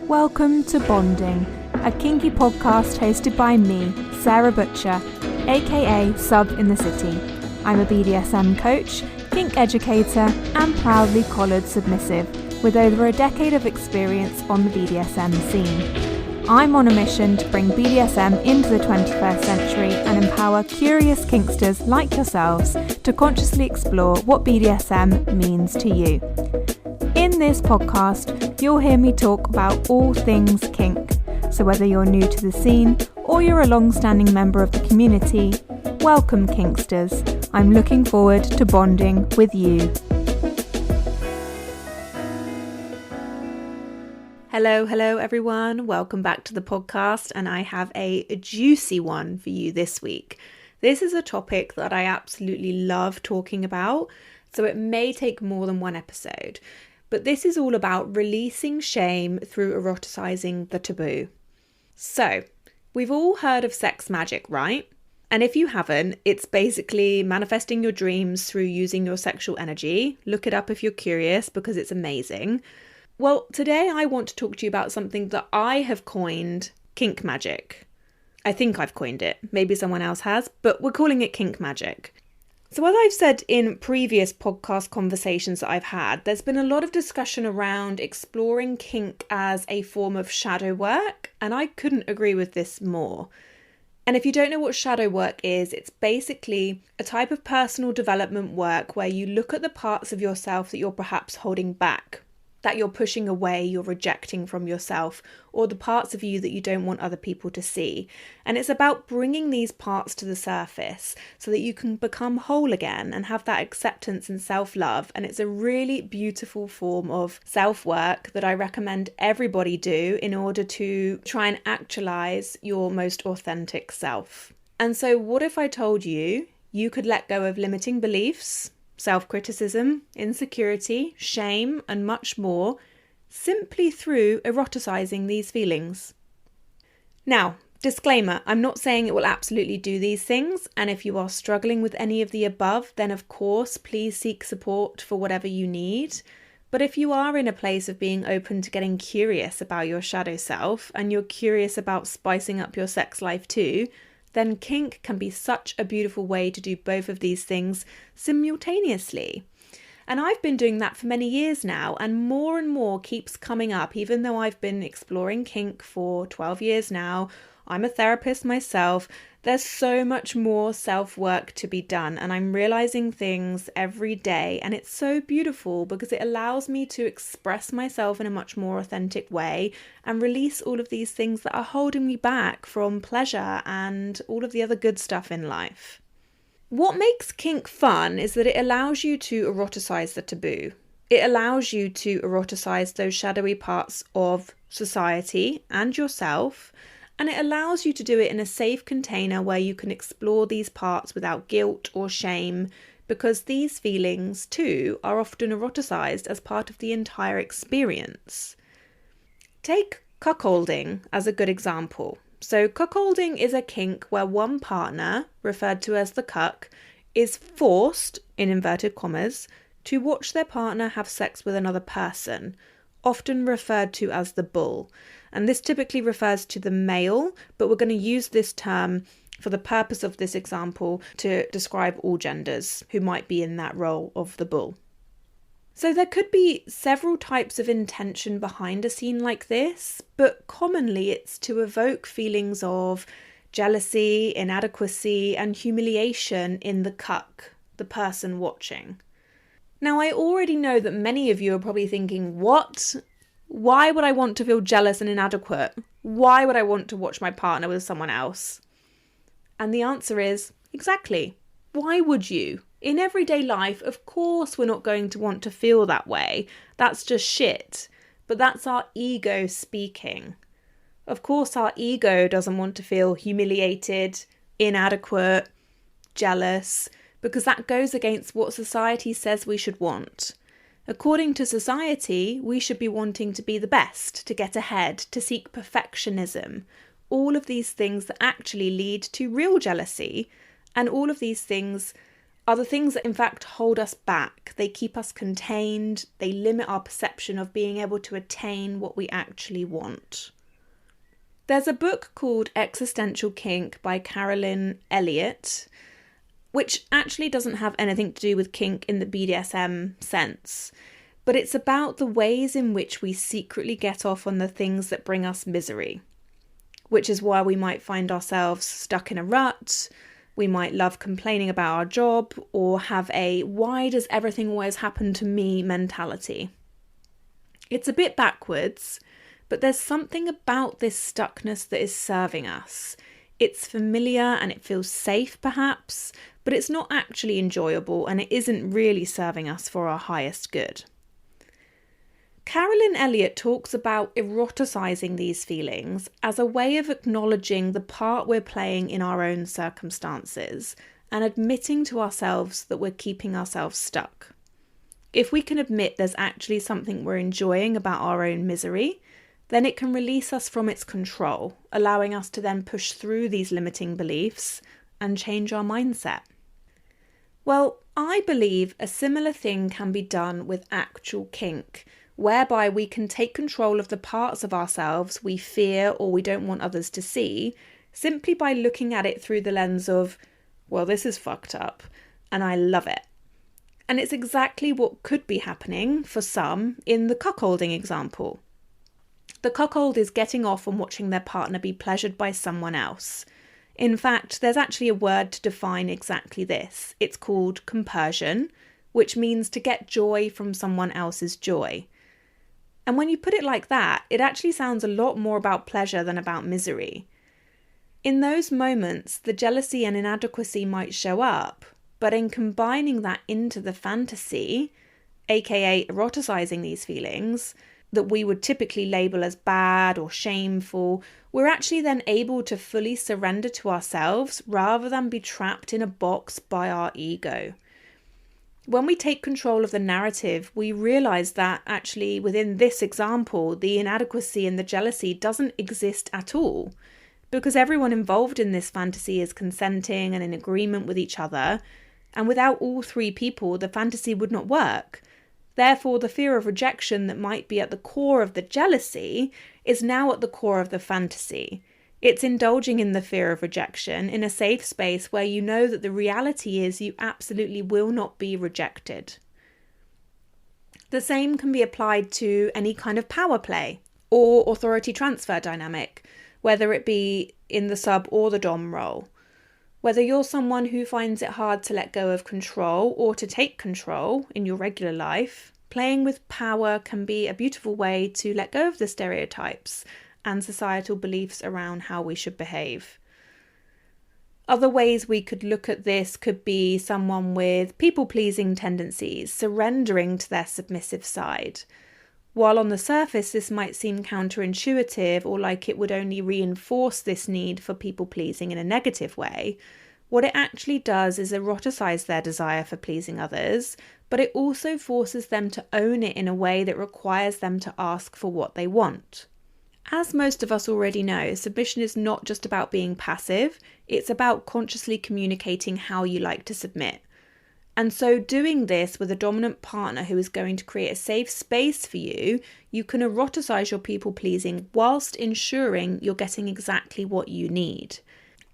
Welcome to Bonding, a kinky podcast hosted by me, Sarah Butcher, aka Sub in the City. I'm a BDSM coach, kink educator, and proudly collared submissive, with over a decade of experience on the BDSM scene. I'm on a mission to bring BDSM into the 21st century and empower curious kinksters like yourselves to consciously explore what BDSM means to you. In this podcast, you'll hear me talk about all things kink. So whether you're new to the scene or you're a long-standing member of the community, welcome kinksters. I'm looking forward to bonding with you. Hello everyone. Welcome back to the podcast, and I have a juicy one for you this week. This is a topic that I absolutely love talking about, so it may take more than one episode. But this is all about releasing shame through eroticising the taboo. So, we've all heard of sex magic, right? And if you haven't, it's basically manifesting your dreams through using your sexual energy. Look it up if you're curious, because it's amazing. Well, today I want to talk to you about something that I have coined Kink Magik. I think I've coined it. Maybe someone else has, but we're calling it Kink Magik. So as I've said in previous podcast conversations that I've had, there's been a lot of discussion around exploring kink as a form of shadow work, and I couldn't agree with this more. And if you don't know what shadow work is, it's basically a type of personal development work where you look at the parts of yourself that you're perhaps holding back, that you're pushing away, you're rejecting from yourself, or the parts of you that you don't want other people to see. And it's about bringing these parts to the surface so that you can become whole again and have that acceptance and self-love. And it's a really beautiful form of self-work that I recommend everybody do in order to try and actualize your most authentic self. And so what if I told you you could let go of limiting beliefs, self-criticism, insecurity, shame, and much more, simply through eroticising these feelings? Now, disclaimer, I'm not saying it will absolutely do these things, and if you are struggling with any of the above, then of course, please seek support for whatever you need. But if you are in a place of being open to getting curious about your shadow self, and you're curious about spicing up your sex life too, then kink can be such a beautiful way to do both of these things simultaneously. And I've been doing that for many years now, and more keeps coming up, even though I've been exploring kink for 12 years now. I'm a therapist myself. There's so much more self-work to be done, and I'm realizing things every day, and it's so beautiful because it allows me to express myself in a much more authentic way and release all of these things that are holding me back from pleasure and all of the other good stuff in life. What makes kink fun is that it allows you to eroticize the taboo. It allows you to eroticize those shadowy parts of society and yourself, and it allows you to do it in a safe container where you can explore these parts without guilt or shame, because these feelings too are often eroticized as part of the entire experience. Take cuckolding as a good example. So cuckolding is a kink where one partner, referred to as the cuck, is forced, in inverted commas, to watch their partner have sex with another person, often referred to as the bull. And this typically refers to the male, but we're going to use this term for the purpose of this example to describe all genders who might be in that role of the bull. So there could be several types of intention behind a scene like this, but commonly it's to evoke feelings of jealousy, inadequacy, and humiliation in the cuck, the person watching. Now, I already know that many of you are probably thinking, what? Why would I want to feel jealous and inadequate? Why would I want to watch my partner with someone else? And the answer is, exactly. Why would you? In everyday life, of course, we're not going to want to feel that way. That's just shit. But that's our ego speaking. Of course, our ego doesn't want to feel humiliated, inadequate, jealous, because that goes against what society says we should want. According to society, we should be wanting to be the best, to get ahead, to seek perfectionism. All of these things that actually lead to real jealousy, and all of these things are the things that in fact hold us back. They keep us contained. They limit our perception of being able to attain what we actually want. There's a book called Existential Kink by Carolyn Elliott, which actually doesn't have anything to do with kink in the BDSM sense, but it's about the ways in which we secretly get off on the things that bring us misery, which is why we might find ourselves stuck in a rut. We might love complaining about our job or have a why does everything always happen to me mentality. It's a bit backwards, but there's something about this stuckness that is serving us. It's familiar and it feels safe perhaps, but it's not actually enjoyable and it isn't really serving us for our highest good. Carolyn Elliott talks about eroticising these feelings as a way of acknowledging the part we're playing in our own circumstances and admitting to ourselves that we're keeping ourselves stuck. If we can admit there's actually something we're enjoying about our own misery, then it can release us from its control, allowing us to then push through these limiting beliefs and change our mindset. Well, I believe a similar thing can be done with actual kink, whereby we can take control of the parts of ourselves we fear or we don't want others to see, simply by looking at it through the lens of, well, this is fucked up, and I love it. And it's exactly what could be happening for some in the cuckolding example. The cuckold is getting off on watching their partner be pleasured by someone else. In fact, there's actually a word to define exactly this. It's called compersion, which means to get joy from someone else's joy. And when you put it like that, it actually sounds a lot more about pleasure than about misery. In those moments, the jealousy and inadequacy might show up, but in combining that into the fantasy, aka eroticising these feelings, that we would typically label as bad or shameful, we're actually then able to fully surrender to ourselves rather than be trapped in a box by our ego. When we take control of the narrative, we realise that actually within this example, the inadequacy and the jealousy doesn't exist at all, because everyone involved in this fantasy is consenting and in agreement with each other, and without all three people, the fantasy would not work. Therefore, the fear of rejection that might be at the core of the jealousy is now at the core of the fantasy. It's indulging in the fear of rejection in a safe space where you know that the reality is you absolutely will not be rejected. The same can be applied to any kind of power play or authority transfer dynamic, whether it be in the sub or the dom role. Whether you're someone who finds it hard to let go of control or to take control in your regular life, playing with power can be a beautiful way to let go of the stereotypes and societal beliefs around how we should behave. Other ways we could look at this could be someone with people-pleasing tendencies, surrendering to their submissive side. While on the surface this might seem counterintuitive or like it would only reinforce this need for people-pleasing in a negative way, what it actually does is eroticize their desire for pleasing others, but it also forces them to own it in a way that requires them to ask for what they want. As most of us already know, submission is not just about being passive, it's about consciously communicating how you like to submit. And so doing this with a dominant partner who is going to create a safe space for you, you can eroticize your people-pleasing whilst ensuring you're getting exactly what you need.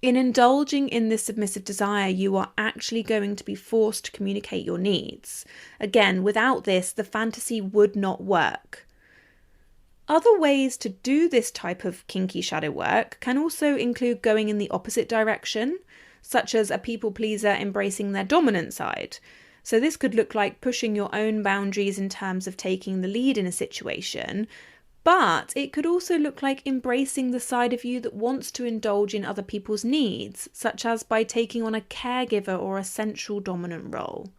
In indulging in this submissive desire, you are actually going to be forced to communicate your needs. Again, without this, the fantasy would not work. Other ways to do this type of kinky shadow work can also include going in the opposite direction, such as a people pleaser embracing their dominant side. So this could look like pushing your own boundaries in terms of taking the lead in a situation, but it could also look like embracing the side of you that wants to indulge in other people's needs, such as by taking on a caregiver or a central dominant role.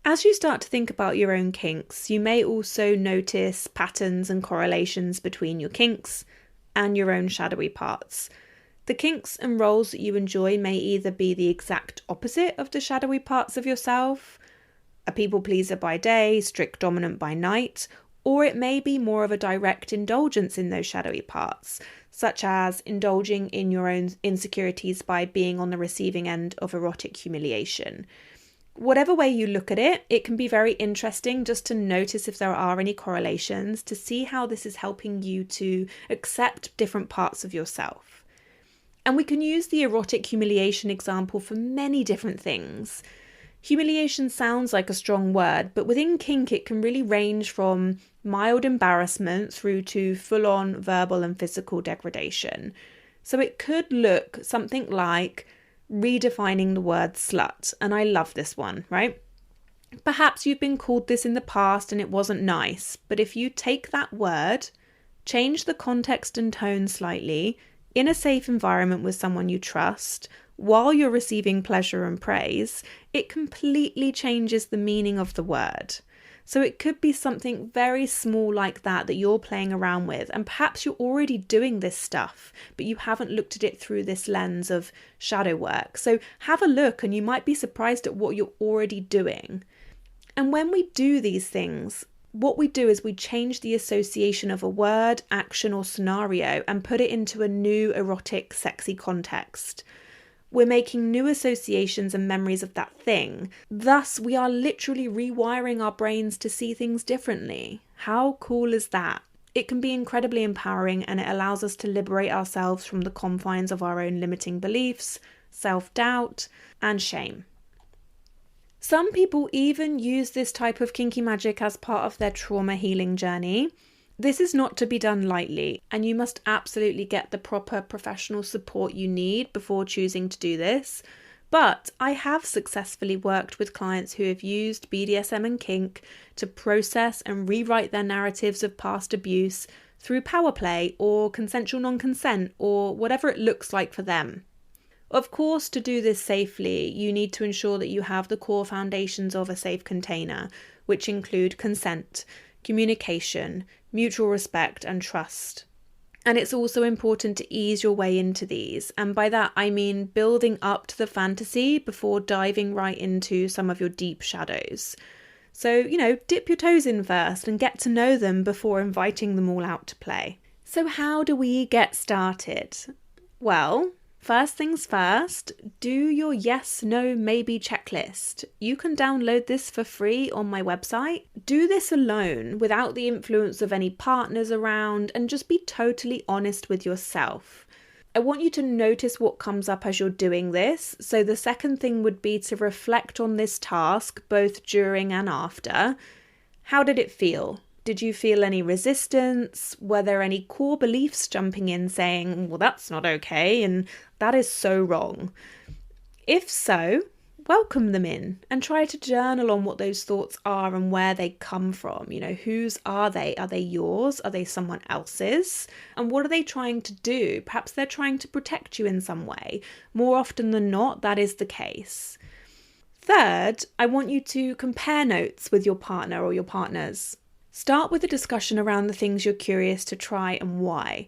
As you start to think about your own kinks, you may also notice patterns and correlations between your kinks and your own shadowy parts. The kinks and roles that you enjoy may either be the exact opposite of the shadowy parts of yourself, a people pleaser by day, strict dominant by night, or it may be more of a direct indulgence in those shadowy parts, such as indulging in your own insecurities by being on the receiving end of erotic humiliation. Whatever way you look at it, it can be very interesting just to notice if there are any correlations, to see how this is helping you to accept different parts of yourself. And we can use the erotic humiliation example for many different things. Humiliation sounds like a strong word, but within kink it can really range from mild embarrassment through to full-on verbal and physical degradation. So it could look something like redefining the word slut, and I love this one, right? Perhaps you've been called this in the past and it wasn't nice, but if you take that word, change the context and tone slightly, in a safe environment with someone you trust, while you're receiving pleasure and praise, it completely changes the meaning of the word. So it could be something very small like that you're playing around with, and perhaps you're already doing this stuff, but you haven't looked at it through this lens of shadow work. So have a look and you might be surprised at what you're already doing. And when we do these things, what we do is we change the association of a word, action, or scenario and put it into a new erotic, sexy context. We're making new associations and memories of that thing. Thus, we are literally rewiring our brains to see things differently. How cool is that? It can be incredibly empowering, and it allows us to liberate ourselves from the confines of our own limiting beliefs, self-doubt, and shame. Some people even use this type of kinky magic as part of their trauma healing journey. This is not to be done lightly, and you must absolutely get the proper professional support you need before choosing to do this. But I have successfully worked with clients who have used BDSM and kink to process and rewrite their narratives of past abuse through power play or consensual non-consent or whatever it looks like for them. Of course, to do this safely, you need to ensure that you have the core foundations of a safe container, which include consent, communication, mutual respect, and trust. And it's also important to ease your way into these. And by that, I mean building up to the fantasy before diving right into some of your deep shadows. So, dip your toes in first and get to know them before inviting them all out to play. So how do we get started? Well, first things first, do your yes, no, maybe checklist. You can download this for free on my website. Do this alone without the influence of any partners around and just be totally honest with yourself. I want you to notice what comes up as you're doing this. So the second thing would be to reflect on this task both during and after. How did it feel? Did you feel any resistance? Were there any core beliefs jumping in saying, well, that's not okay, and that is so wrong? If so, welcome them in and try to journal on what those thoughts are and where they come from. Whose are they? Are they yours? Are they someone else's? And what are they trying to do? Perhaps they're trying to protect you in some way. More often than not, that is the case. Third, I want you to compare notes with your partner or your partners. Start with a discussion around the things you're curious to try and why.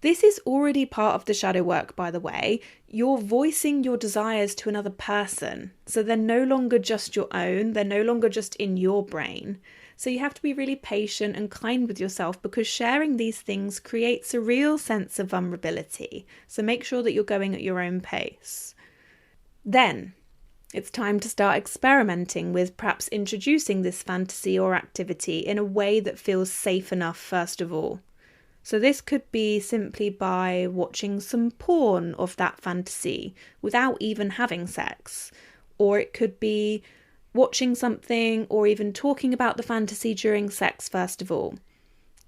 This is already part of the shadow work, by the way. You're voicing your desires to another person. So they're no longer just your own. They're no longer just in your brain. So you have to be really patient and kind with yourself because sharing these things creates a real sense of vulnerability. So make sure that you're going at your own pace. Then, it's time to start experimenting with perhaps introducing this fantasy or activity in a way that feels safe enough first of all. So this could be simply by watching some porn of that fantasy without even having sex. Or it could be watching something or even talking about the fantasy during sex first of all.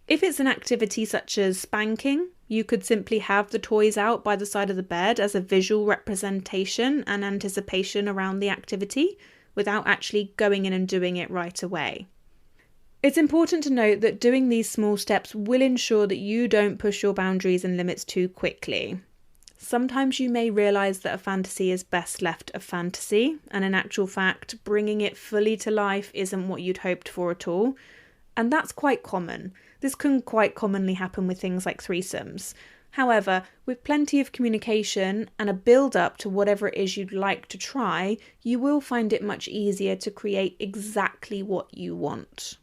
If it's an activity such as spanking, you could simply have the toys out by the side of the bed as a visual representation and anticipation around the activity without actually going in and doing it right away. It's important to note that doing these small steps will ensure that you don't push your boundaries and limits too quickly. Sometimes you may realise that a fantasy is best left a fantasy, and in actual fact, bringing it fully to life isn't what you'd hoped for at all. And that's quite common. This can quite commonly happen with things like threesomes. However, with plenty of communication and a build-up to whatever it is you'd like to try, you will find it much easier to create exactly what you want.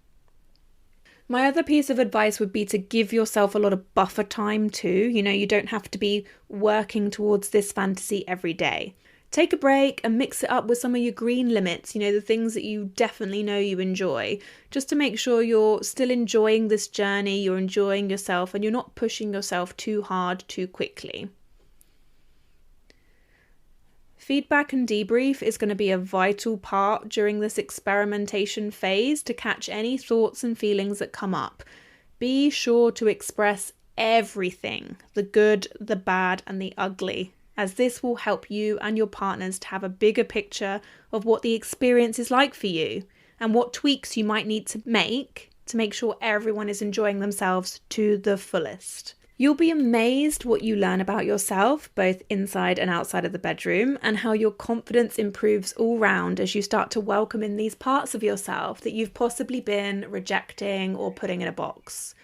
My other piece of advice would be to give yourself a lot of buffer time too. You don't have to be working towards this fantasy every day. Take a break and mix it up with some of your green limits, the things that you definitely know you enjoy, just to make sure you're still enjoying this journey, you're enjoying yourself, and you're not pushing yourself too hard too quickly. Feedback and debrief is going to be a vital part during this experimentation phase to catch any thoughts and feelings that come up. Be sure to express everything, the good, the bad, and the ugly, as this will help you and your partners to have a bigger picture of what the experience is like for you and what tweaks you might need to make sure everyone is enjoying themselves to the fullest. You'll be amazed what you learn about yourself, both inside and outside of the bedroom, and how your confidence improves all round as you start to welcome in these parts of yourself that you've possibly been rejecting or putting in a box.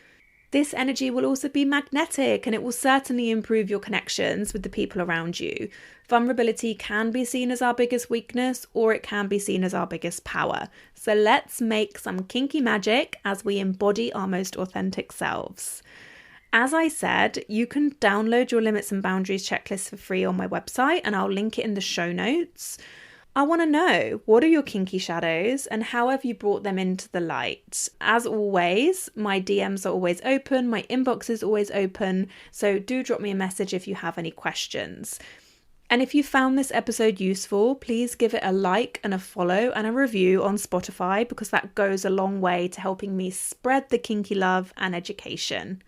This energy will also be magnetic, and it will certainly improve your connections with the people around you. Vulnerability can be seen as our biggest weakness, or it can be seen as our biggest power. So let's make some kinky magic as we embody our most authentic selves. As I said, you can download your limits and boundaries checklist for free on my website, and I'll link it in the show notes. I want to know, what are your kinky shadows and how have you brought them into the light? As always, my DMs are always open, my inbox is always open, so do drop me a message if you have any questions. And if you found this episode useful, please give it a like and a follow and a review on Spotify, because that goes a long way to helping me spread the kinky love and education.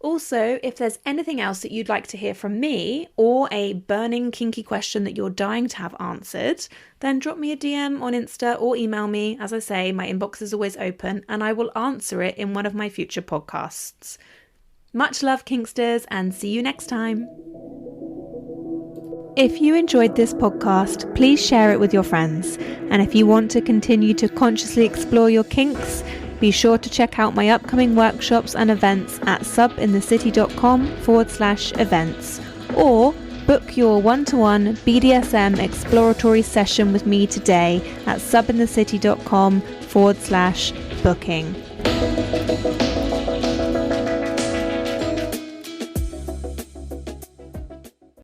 Also, if there's anything else that you'd like to hear from me, or a burning kinky question that you're dying to have answered, then drop me a DM on Insta or email me. As I say, my inbox is always open and I will answer it in one of my future podcasts. Much love, Kinksters, and see you next time. If you enjoyed this podcast, please share it with your friends. And if you want to continue to consciously explore your kinks, be sure to check out my upcoming workshops and events at subinthecity.com/events, or book your one-to-one BDSM exploratory session with me today at subinthecity.com/booking.